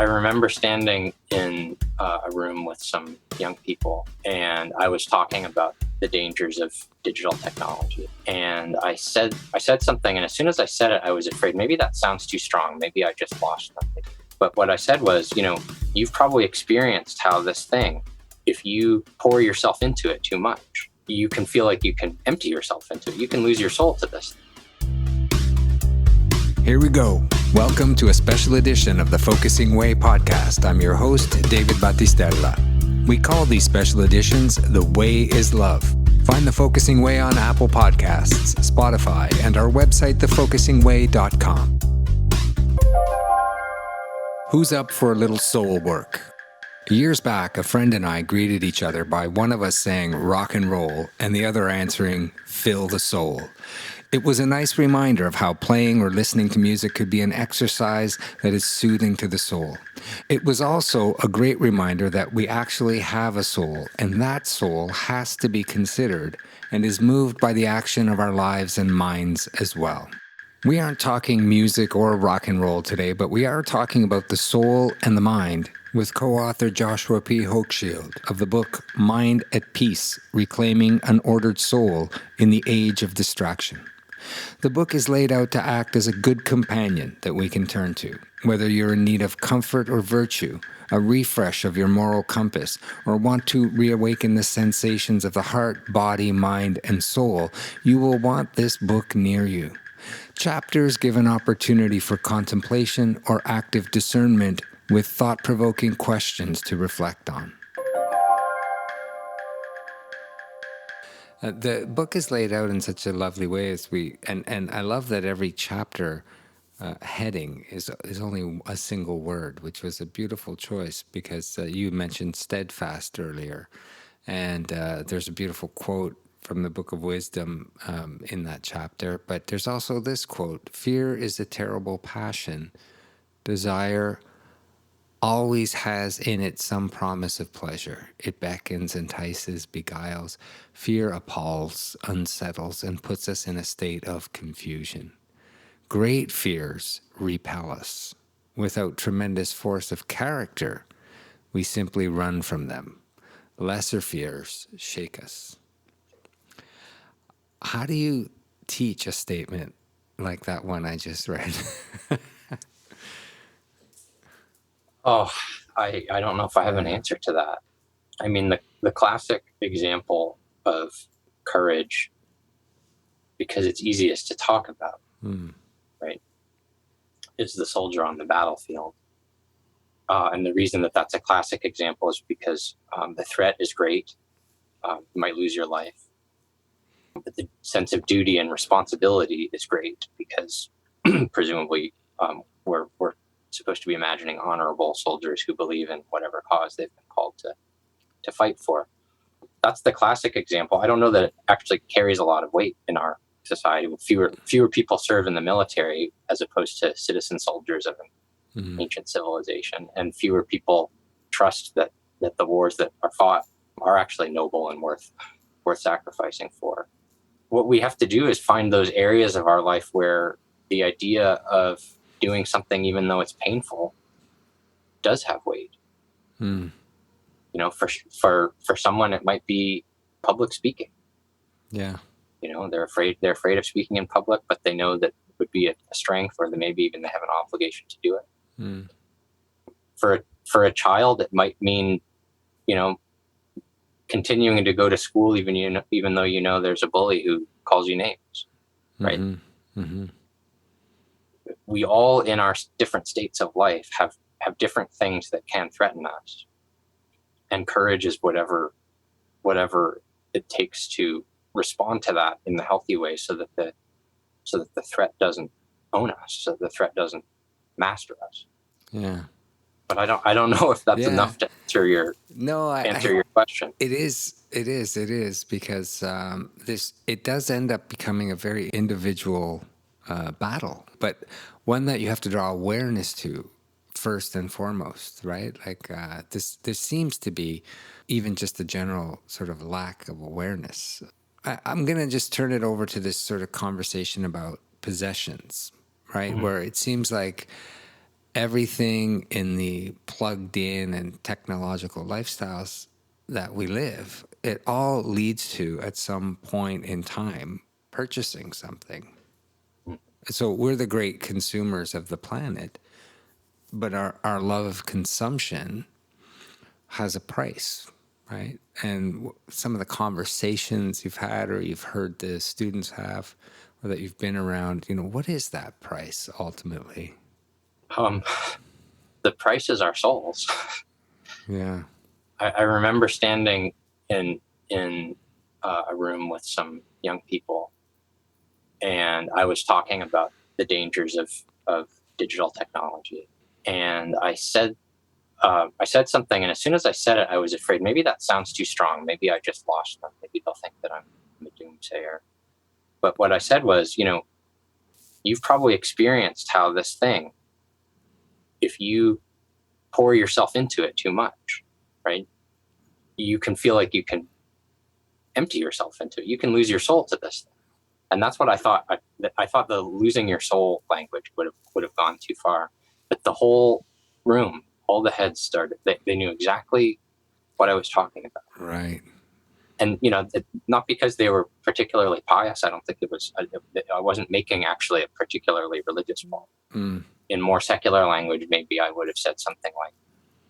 I remember standing in a room with some young people, and I was talking about the dangers of digital technology. And I said something, and as soon as I said it, I was afraid maybe that sounds too strong. Maybe I just lost something. But what I said was, you've probably experienced how this thing, if you pour yourself into it too much, you can feel like you can empty yourself into it. You can lose your soul to this. Here we go. Welcome to a special edition of the Focusing Way podcast. I'm your host, David Battistella. We call these special editions The Way is Love. Find The Focusing Way on Apple Podcasts, Spotify, and our website, thefocusingway.com. Who's up for a little soul work? Years back, a friend and I greeted each other by one of us saying rock and roll and the other answering fill the soul. It was a nice reminder of how playing or listening to music could be an exercise that is soothing to the soul. It was also a great reminder that we actually have a soul, and that soul has to be considered and is moved by the action of our lives and minds as well. We aren't talking music or rock and roll today, but we are talking about the soul and the mind with co-author Joshua P. Hochschild of the book Mind at Peace, Reclaiming an Ordered Soul in the Age of Distraction. The book is laid out to act as a good companion that we can turn to, whether you're in need of comfort or virtue, a refresh of your moral compass, or want to reawaken the sensations of the heart, body, mind, and soul. You will want this book near you. Chapters give an opportunity for contemplation or active discernment with thought-provoking questions to reflect on. The book is laid out in such a lovely way and I love that every chapter heading is only a single word, which was a beautiful choice because you mentioned steadfast earlier, and there's a beautiful quote from the Book of Wisdom in that chapter. But there's also this quote: "Fear is a terrible passion. Desire always has in it some promise of pleasure. It beckons, entices, beguiles. Fear appalls, unsettles, and puts us in a state of confusion. Great fears repel us. Without tremendous force of character, we simply run from them. Lesser fears shake us." How do you teach a statement like that one I just read? Oh, I don't know if I have an answer to that. I mean, the classic example of courage, because it's easiest to talk about, right, is the soldier on the battlefield. And the reason that that's a classic example is because the threat is great. You might lose your life. But the sense of duty and responsibility is great because presumably we're supposed to be imagining honorable soldiers who believe in whatever cause they've been called to fight for. That's the classic example. I don't know that it actually carries a lot of weight in our society. Fewer people serve in the military as opposed to citizen soldiers of an ancient civilization, and fewer people trust that the wars that are fought are actually noble and worth sacrificing for. What we have to do is find those areas of our life where the idea of doing something, even though it's painful, does have weight. For someone, it might be public speaking. Yeah. They're afraid of speaking in public, but they know that it would be a strength, or maybe even they have an obligation to do it. For a child, it might mean, continuing to go to school, even though there's a bully who calls you names, right? We all, in our different states of life, have different things that can threaten us, and courage is whatever it takes to respond to that in the healthy way, so that the threat doesn't own us, so the threat doesn't master us. Yeah. But I don't know if that's enough to answer your question. It is because it does end up becoming a very individual battle, but one that you have to draw awareness to first and foremost, right? Like there seems to be even just a general sort of lack of awareness. I'm going to just turn it over to this sort of conversation about possessions, right? Where it seems like everything in the plugged in and technological lifestyles that we live, it all leads to, at some point in time, purchasing something. So we're the great consumers of the planet, but our love of consumption has a price, right? And some of the conversations you've had or you've heard the students have or that you've been around, what is that price ultimately? Um, the price is our souls. Yeah. I remember standing in a room with some young people, and I was talking about the dangers of digital technology. And I said something, and as soon as I said it, I was afraid maybe that sounds too strong. Maybe I just lost them. Maybe they'll think that I'm a doomsayer. But what I said was, you've probably experienced how this thing, if you pour yourself into it too much, right, you can feel like you can empty yourself into it. You can lose your soul to this thing. And that's what I thought. I thought the losing your soul language would have gone too far. But the whole room, all the heads started. They knew exactly what I was talking about. Right. And not because they were particularly pious. I don't think it was. I wasn't making actually a particularly religious point. In more secular language, maybe I would have said something like,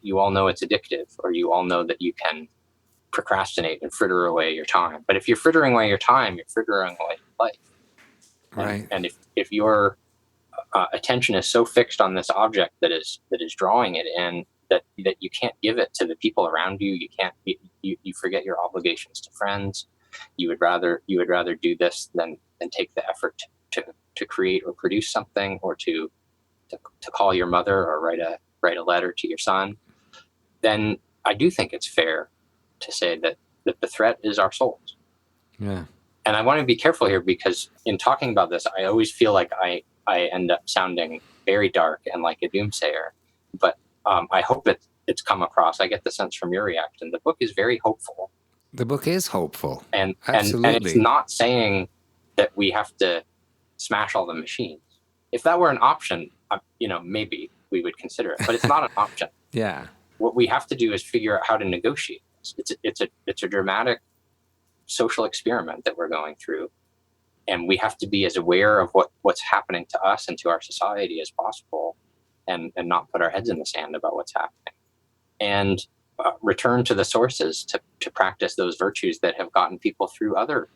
"You all know it's addictive," or "You all know that you can procrastinate and fritter away your time." But if you're frittering away your time, you're frittering away your life. Right. And if your attention is so fixed on this object that is drawing it in, that you can't give it to the people around you, you forget your obligations to friends. You would rather do this than take the effort to create or produce something, or to call your mother, or write a letter to your son. Then I do think it's fair to say that the threat is our souls. Yeah. And I want to be careful here, because in talking about this, I always feel like I end up sounding very dark and like a doomsayer. But I hope it's come across. I get the sense from your reaction. The book is very hopeful. The book is hopeful. And it's Absolutely. not saying that we have to smash all the machines. If that were an option, maybe we would consider it. But it's not an option. Yeah. What we have to do is figure out how to negotiate this. It's a dramatic social experiment that we're going through, and we have to be as aware of what's happening to us and to our society as possible, and not put our heads in the sand about what's happening, and return to the sources to practice those virtues that have gotten people through other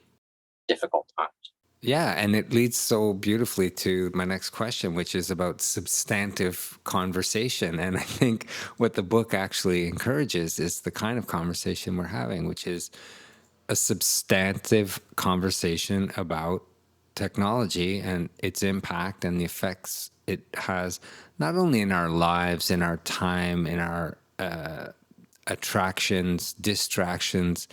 difficult times. Yeah, and it leads so beautifully to my next question, which is about substantive conversation. And I think what the book actually encourages is the kind of conversation we're having, which is a substantive conversation about technology and its impact and the effects it has, not only in our lives, in our time, in our attractions, distractions,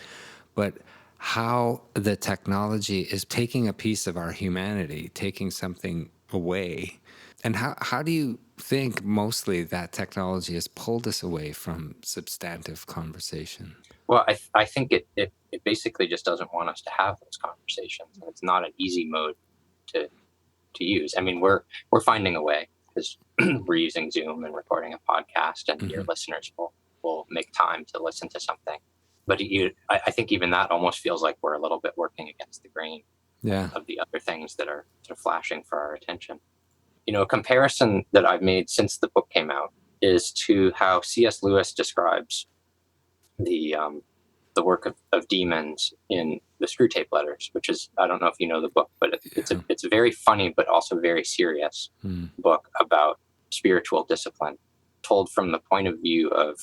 but how the technology is taking a piece of our humanity, taking something away. And how do you think mostly that technology has pulled us away from substantive conversation? Well, I think it basically just doesn't want us to have those conversations, and it's not an easy mode to use. I mean, we're finding a way, because we're using Zoom and recording a podcast, and your listeners will make time to listen to something. But I think even that almost feels like we're a little bit working against the grain Yeah. of the other things that are sort of flashing for our attention. A comparison that I've made since the book came out is to how C.S. Lewis describes the work of demons in the Screwtape Letters, which is, I don't know if you know the book, but it's a very funny but also very serious book about spiritual discipline, told from the point of view of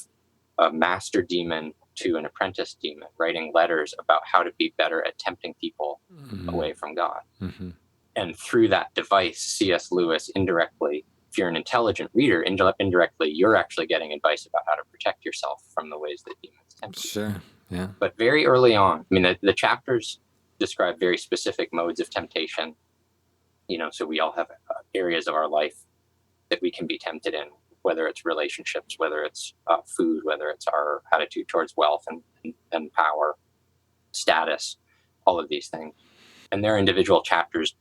a master demon to an apprentice demon, writing letters about how to be better at tempting people away from God. And through that device, C.S. Lewis indirectly, if you're an intelligent reader, indirectly, you're actually getting advice about how to protect yourself from the ways that demons tempt you. Sure. Yeah. But very early on, I mean, the chapters describe very specific modes of temptation. So we all have areas of our life that we can be tempted in, whether it's relationships, whether it's food, whether it's our attitude towards wealth and power, status, all of these things. And there are individual chapters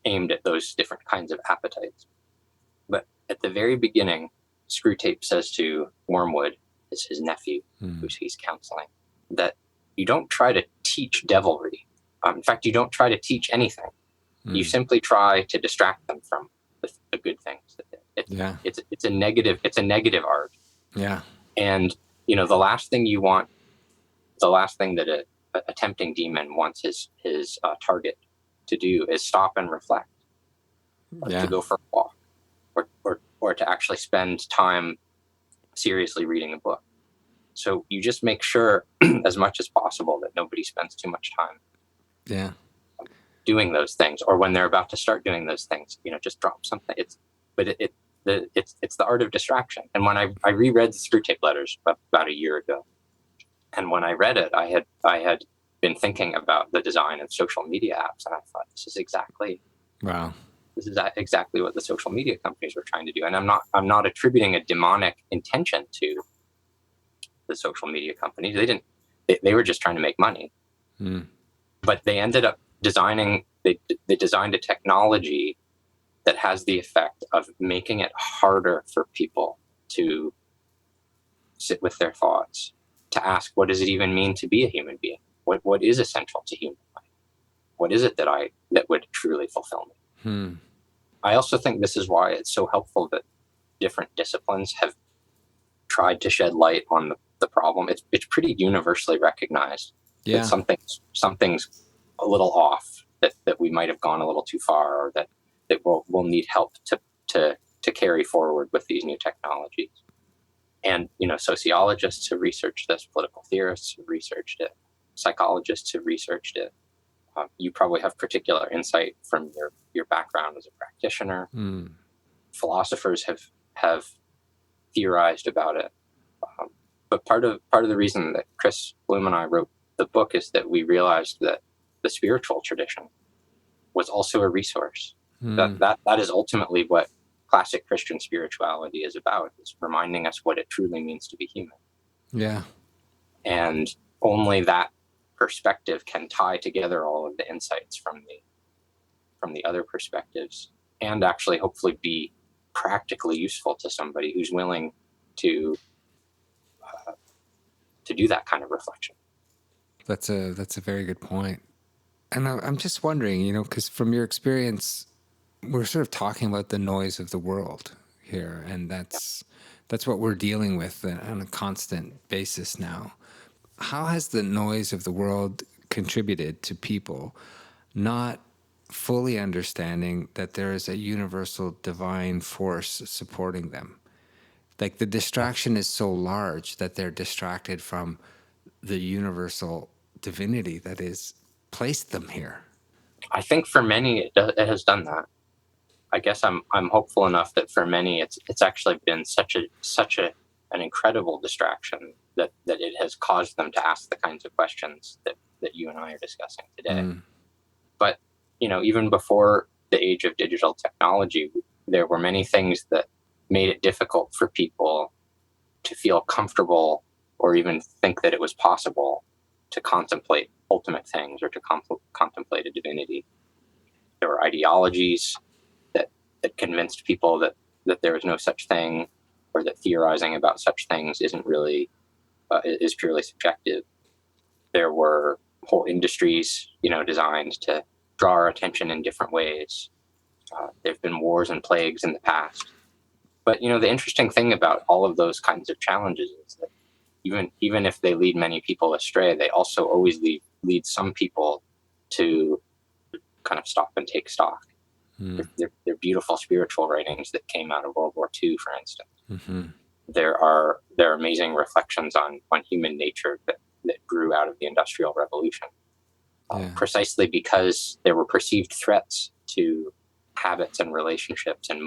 aimed at those different kinds of appetites. But at the very beginning, Screwtape says to Wormwood, is his nephew, who he's counseling, that you don't try to teach devilry. In fact, you don't try to teach anything. You simply try to distract them from the good things. It's a negative art. Yeah. And the last thing that a tempting demon wants his target to do is stop and reflect, to go for a walk, or to actually spend time seriously reading a book. So you just make sure as much as possible that nobody spends too much time doing those things, or when they're about to start doing those things, just drop something. It's the art of distraction. And when I reread the Screwtape Letters about a year ago, and when I read it, I had been thinking about the design of social media apps, and I thought, this is exactly what the social media companies were trying to do. And I'm not attributing a demonic intention to the social media companies. They were just trying to make money. But they ended up designing they designed a technology that has the effect of making it harder for people to sit with their thoughts, to ask, what does it even mean to be a human being? What is essential to human life? What is it that would truly fulfill me? I also think this is why it's so helpful that different disciplines have tried to shed light on the problem. It's pretty universally recognized that something's a little off, that we might have gone a little too far, or that we'll need help to carry forward with these new technologies. And sociologists have researched this, political theorists have researched it, psychologists have researched it. You probably have particular insight from your background as a practitioner. Philosophers have theorized about it. But part of the reason that Chris Bloom and I wrote the book is that we realized that the spiritual tradition was also a resource. That is ultimately what classic Christian spirituality is about, is reminding us what it truly means to be human. Yeah. And only that perspective can tie together all of the insights from the other perspectives, and actually hopefully be practically useful to somebody who's willing to do that kind of reflection. That's a very good point. And I'm just wondering, because from your experience, we're sort of talking about the noise of the world here, and that's what we're dealing with on a constant basis now. How has the noise of the world contributed to people not fully understanding that there is a universal divine force supporting them? Like, the distraction is so large that they're distracted from the universal divinity that is placed them here. I think for many it has done that. I guess I'm hopeful enough that for many it's actually been such an incredible distraction that it has caused them to ask the kinds of questions that you and I are discussing today. But even before the age of digital technology, there were many things that made it difficult for people to feel comfortable or even think that it was possible to contemplate ultimate things, or to contemplate a divinity. There were ideologies that convinced people that there was no such thing, or that theorizing about such things isn't really is purely subjective. There were whole industries, designed to draw our attention in different ways. There have been wars and plagues in the past. But the interesting thing about all of those kinds of challenges is that even if they lead many people astray, they also always lead some people to kind of stop and take stock. They're beautiful spiritual writings that came out of World War II, for instance. There are amazing reflections on human nature that grew out of the Industrial Revolution, precisely because there were perceived threats to habits and relationships and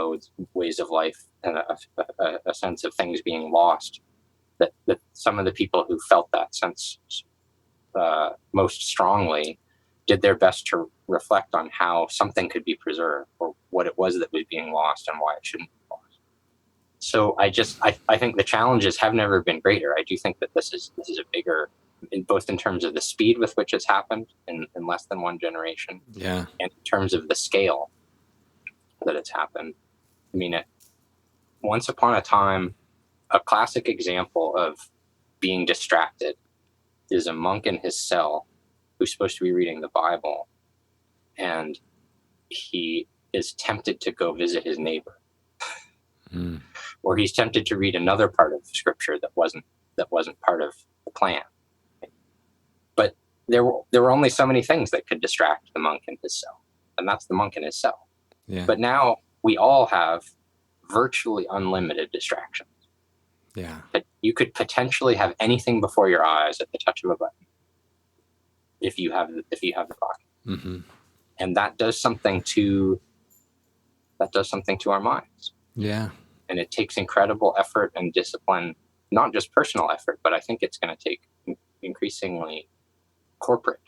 ways of life, and a sense of things being lost. That some of the people who felt that sense most strongly did their best to reflect on how something could be preserved, or what it was that was being lost and why it shouldn't be lost. So I think the challenges have never been greater. I do think that this is a bigger, both in terms of the speed with which it's happened in less than one generation, and in terms of the scale that it's happened. I mean, once upon a time, a classic example of being distracted is a monk in his cell who's supposed to be reading the Bible, and he is tempted to go visit his neighbor, or he's tempted to read another part of scripture that wasn't part of the plan. But there were only so many things that could distract the monk in his cell, and that's the monk in his cell. Yeah. But now we all have virtually unlimited distractions. Yeah. But you could potentially have anything before your eyes at the touch of a button if you have the pocket. Mm-hmm. And that does something to our minds. Yeah. And it takes incredible effort and discipline, not just personal effort, but I think it's going to take increasingly corporate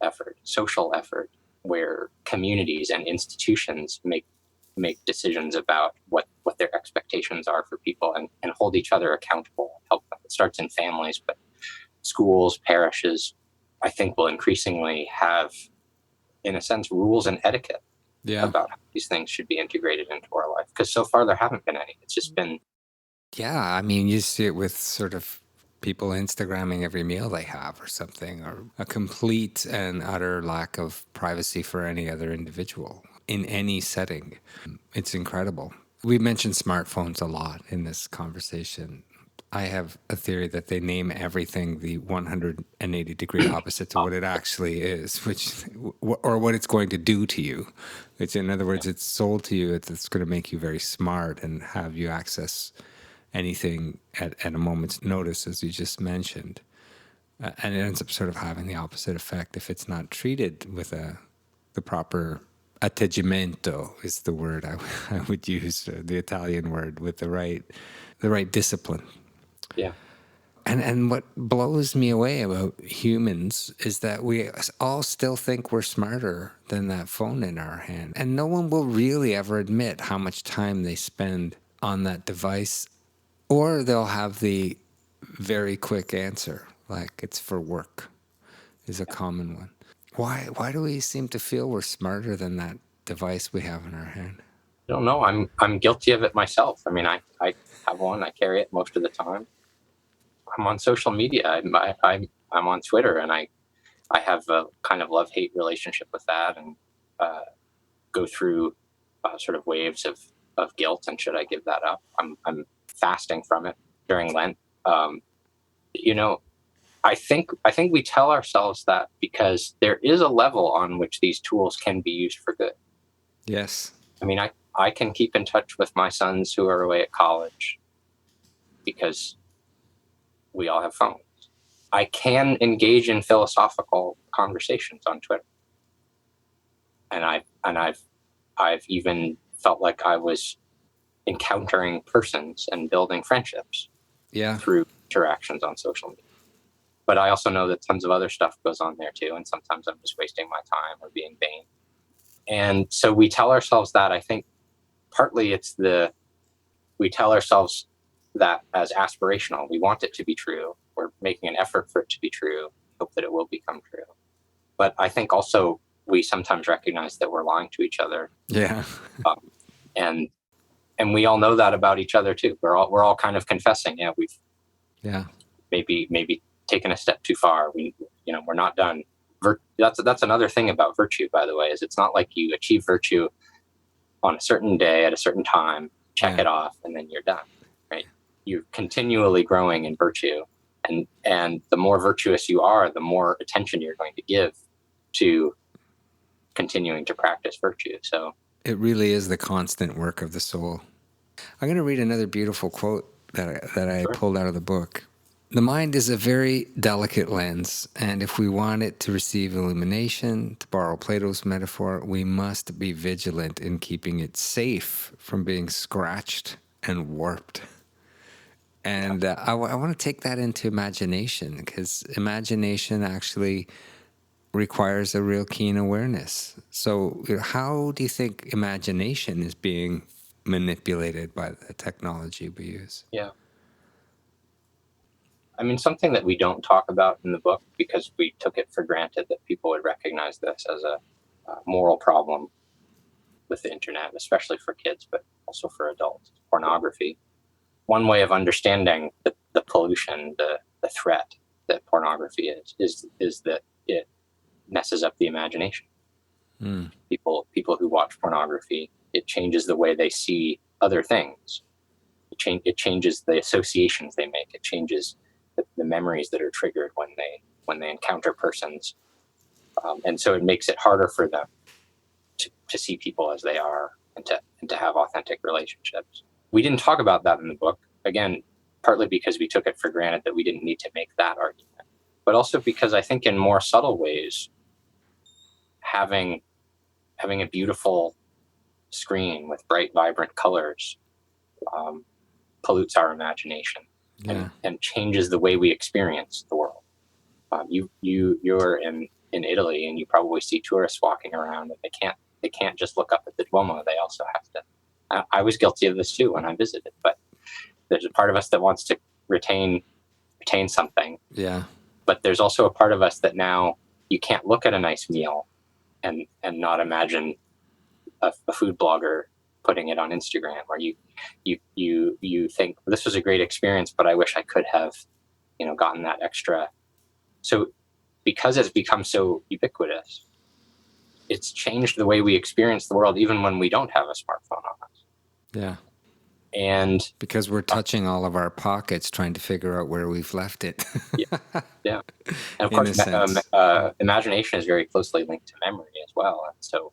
effort, social effort, where communities and institutions make decisions about what their expectations are for people, and hold each other accountable, help them. It starts in families, but schools, parishes, I think, will increasingly have, in a sense, rules and etiquette about how these things should be integrated into our life. Because so far there haven't been any. It's just been... Yeah, I mean, you see it with sort of people Instagramming every meal they have or something, or a complete and utter lack of privacy for any other individual in any setting. It's incredible. We mentioned smartphones a lot in this conversation. I have a theory that they name everything the 180-degree opposite to what it actually is, or what it's going to do to you. Which, in other words, it's sold to you. It's going to make you very smart and have you access anything at a moment's notice, as you just mentioned. And it ends up sort of having the opposite effect if it's not treated with the proper atteggiamento is the word I would use, the Italian word, with the right discipline. Yeah. And what blows me away about humans is that we all still think we're smarter than that phone in our hand. And no one will really ever admit how much time they spend on that device, or they'll have the very quick answer, like it's for work, is a common one. Why do we seem to feel we're smarter than that device we have in our hand? I don't know. I'm guilty of it myself. I mean, I have one. I carry it most of the time. I'm on social media. I'm on Twitter, and I have a kind of love-hate relationship with that, and go through sort of waves of guilt, and should I give that up? I'm fasting from it during Lent. I think we tell ourselves that because there is a level on which these tools can be used for good. Yes. I mean, I can keep in touch with my sons who are away at college because we all have phones. I can engage in philosophical conversations on Twitter. And I've even felt like I was encountering persons and building friendships through interactions on social media. But I also know that tons of other stuff goes on there too, and sometimes I'm just wasting my time or being vain. And so we tell ourselves that. I think partly we tell ourselves that as aspirational. We want it to be true. We're making an effort for it to be true. Hope that it will become true. But I think also we sometimes recognize that we're lying to each other. Yeah. And we all know that about each other too. We're all kind of confessing, we've maybe taken a step too far. We're not done. That's another thing about virtue, by the way, is it's not like you achieve virtue on a certain day at a certain time, check it off, and then you're done, right? You're continually growing in virtue, and the more virtuous you are, the more attention you're going to give to continuing to practice virtue. So it really is the constant work of the soul. I'm going to read another beautiful quote that I pulled out of the book. The mind is a very delicate lens, and if we want it to receive illumination, to borrow Plato's metaphor, we must be vigilant in keeping it safe from being scratched and warped. And I want to take that into imagination, because imagination actually requires a real keen awareness. So how do you think imagination is being manipulated by the technology we use? Yeah. I mean, something that we don't talk about in the book because we took it for granted that people would recognize this as a moral problem with the internet, especially for kids, but also for adults. Pornography. One way of understanding the pollution, the threat that pornography is that it messes up the imagination. Mm. People who watch pornography, it changes the way they see other things. It changes the associations they make. It changes the memories that are triggered when they encounter persons, and so it makes it harder for them to see people as they are and to have authentic relationships. We didn't talk about that in the book, again, partly because we took it for granted that we didn't need to make that argument, but also because I think in more subtle ways, having a beautiful screen with bright, vibrant colors pollutes our imagination Yeah. and changes the way we experience the world. You're in Italy, and you probably see tourists walking around, and they can't just look up at the Duomo. They also have to. I was guilty of this too when I visited, but there's a part of us that wants to retain something. Yeah. But there's also a part of us that now you can't look at a nice meal and not imagine a food blogger putting it on Instagram, or you think this was a great experience, but I wish I could have, gotten that extra. So because it's become so ubiquitous, it's changed the way we experience the world, even when we don't have a smartphone on us. Yeah. And because we're touching all of our pockets trying to figure out where we've left it. yeah. And of In course, a sense. imagination is very closely linked to memory as well. And so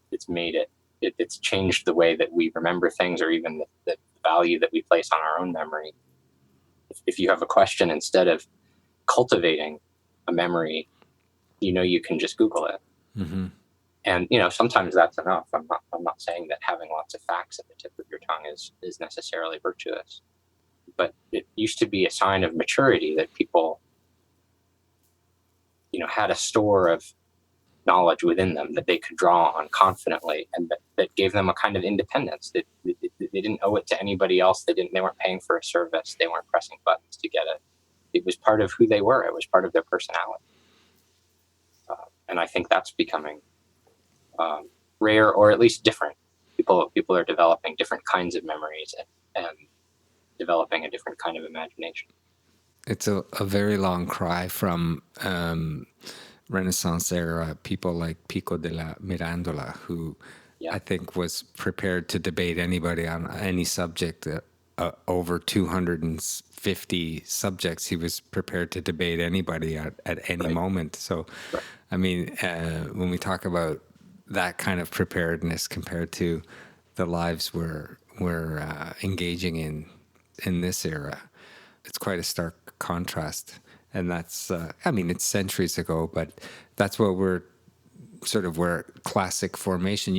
it's made it's changed the way that we remember things, or even the value that we place on our own memory. If you have a question, instead of cultivating a memory, you can just Google it. Mm-hmm. And sometimes that's enough. I'm not saying that having lots of facts at the tip of your tongue is necessarily virtuous, but it used to be a sign of maturity that people had a store of knowledge within them that they could draw on confidently, and that gave them a kind of independence. That they didn't owe it to anybody else. They weren't paying for a service. They weren't pressing buttons to get it. It was part of who they were. It was part of their personality. And I think that's becoming rare, or at least different. People are developing different kinds of memories and developing a different kind of imagination. It's a very long cry from Renaissance era people like Pico della Mirandola, who I think was prepared to debate anybody on any subject. Over 250 subjects, he was prepared to debate anybody at any moment. So, I mean, when we talk about that kind of preparedness compared to the lives we're engaging in this era, it's quite a stark contrast. And that's, it's centuries ago, but that's what we're where classic formation.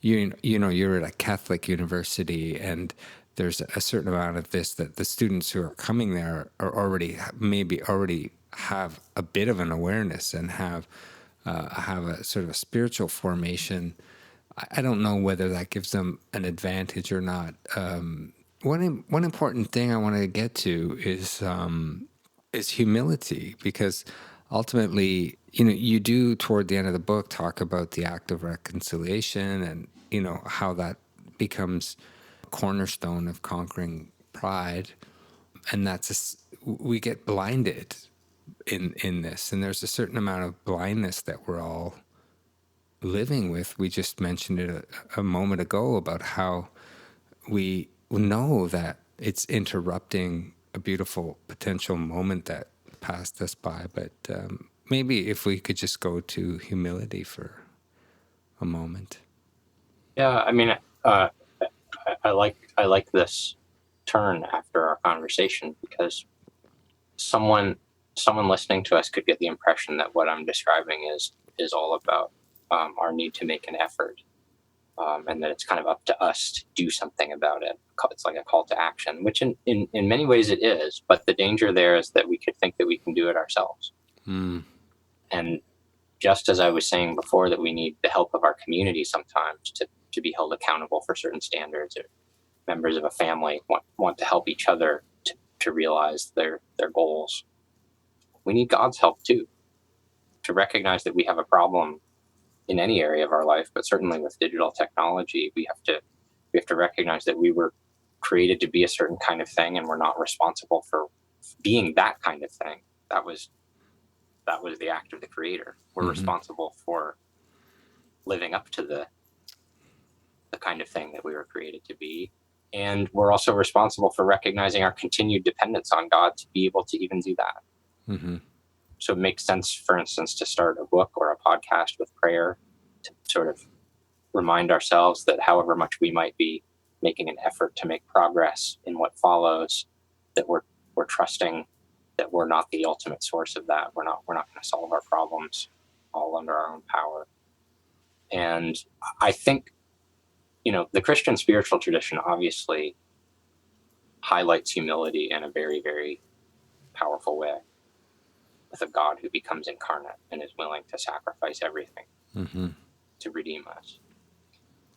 You're at a Catholic university, and there's a certain amount of this that the students who are coming there are already have a bit of an awareness and have a sort of a spiritual formation. I don't know whether that gives them an advantage or not. One important thing I want to get to is humility, because ultimately, you do toward the end of the book talk about the act of reconciliation, and how that becomes a cornerstone of conquering pride, and we get blinded in this, and there's a certain amount of blindness that we're all living with. We just mentioned it a moment ago about how we know that it's interrupting a beautiful potential moment that passed us by. But maybe if we could just go to humility for a moment. Yeah, I mean, I like this turn after our conversation, because someone listening to us could get the impression that what I'm describing is all about our need to make an effort, and that it's kind of up to us to do something about it. It's like a call to action, which in many ways it is, but the danger there is that we could think that we can do it ourselves. And just as I was saying before, that we need the help of our community sometimes to be held accountable for certain standards, or members of a family want to help each other to realize their goals. We need God's help too, to recognize that we have a problem in any area of our life, but certainly with digital technology, we have to recognize that we were created to be a certain kind of thing, and we're not responsible for being that kind of thing. That was the act of the creator. We're responsible for living up to the kind of thing that we were created to be. And we're also responsible for recognizing our continued dependence on God to be able to even do that. So it makes sense, for instance, to start a book or a podcast with prayer to sort of remind ourselves that however much we might be making an effort to make progress in what follows, that we're trusting that we're not the ultimate source of that. We're not going to solve our problems all under our own power. And I think, the Christian spiritual tradition obviously highlights humility in a very, very powerful way, with a God who becomes incarnate and is willing to sacrifice everything to redeem us.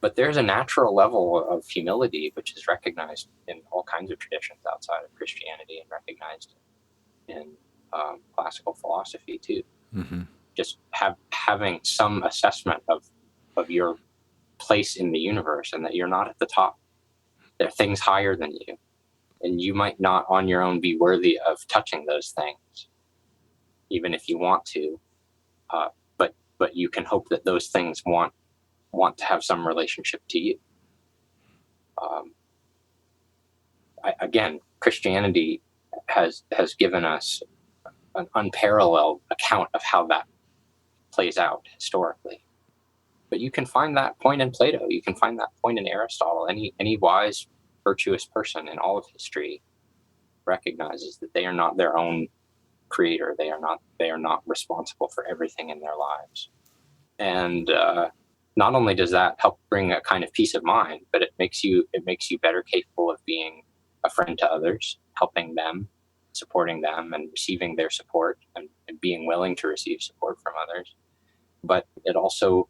But there's a natural level of humility which is recognized in all kinds of traditions outside of Christianity and recognized in classical philosophy too. Just having some assessment of your place in the universe, and that you're not at the top. There are things higher than you, and you might not on your own be worthy of touching those things, even if you want to. But you can hope that those things want to have some relationship to you. Again, Christianity has given us an unparalleled account of how that plays out historically. But you can find that point in Plato. You can find that point in Aristotle. Any wise, virtuous person in all of history recognizes that they are not their own creator. They are not responsible for everything in their lives. And not only does that help bring a kind of peace of mind, but it makes you better capable of being a friend to others, helping them, supporting them, and receiving their support, and being willing to receive support from others. But it also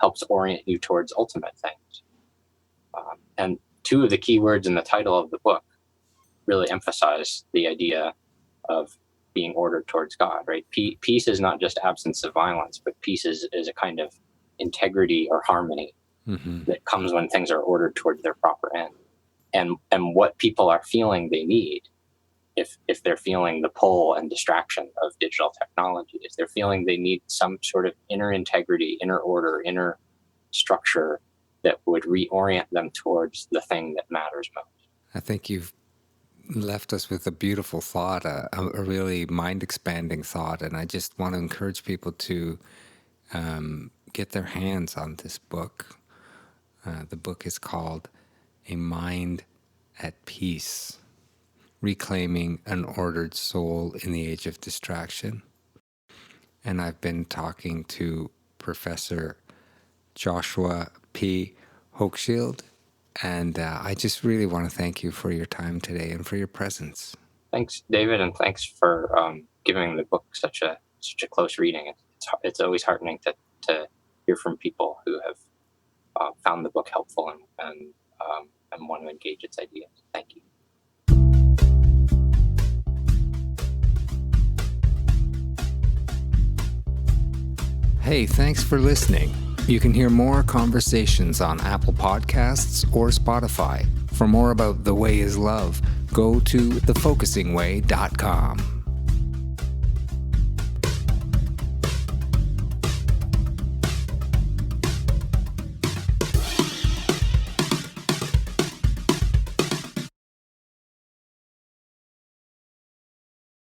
helps orient you towards ultimate things. And two of the key words in the title of the book really emphasize the idea of being ordered towards God, right? Peace is not just absence of violence, but peace is a kind of integrity or harmony that comes when things are ordered towards their proper end. And what people are feeling they need, if they're feeling the pull and distraction of digital technology, if they're feeling they need some sort of inner integrity, inner order, inner structure that would reorient them towards the thing that matters most. I think you've left us with a beautiful thought, a really mind-expanding thought, and I just want to encourage people to get their hands on this book. The book is called A Mind at Peace, Reclaiming an Ordered Soul in the Age of Distraction. And I've been talking to Professor Joshua P. Hochschild, and I just really want to thank you for your time today and for your presence. Thanks, David, and thanks for giving the book such a close reading. It's always heartening to hear from people who have found the book helpful and want to engage its ideas. Thank you. Hey, thanks for listening. You can hear more conversations on Apple Podcasts or Spotify. For more about The Way is Love, go to thefocusingway.com.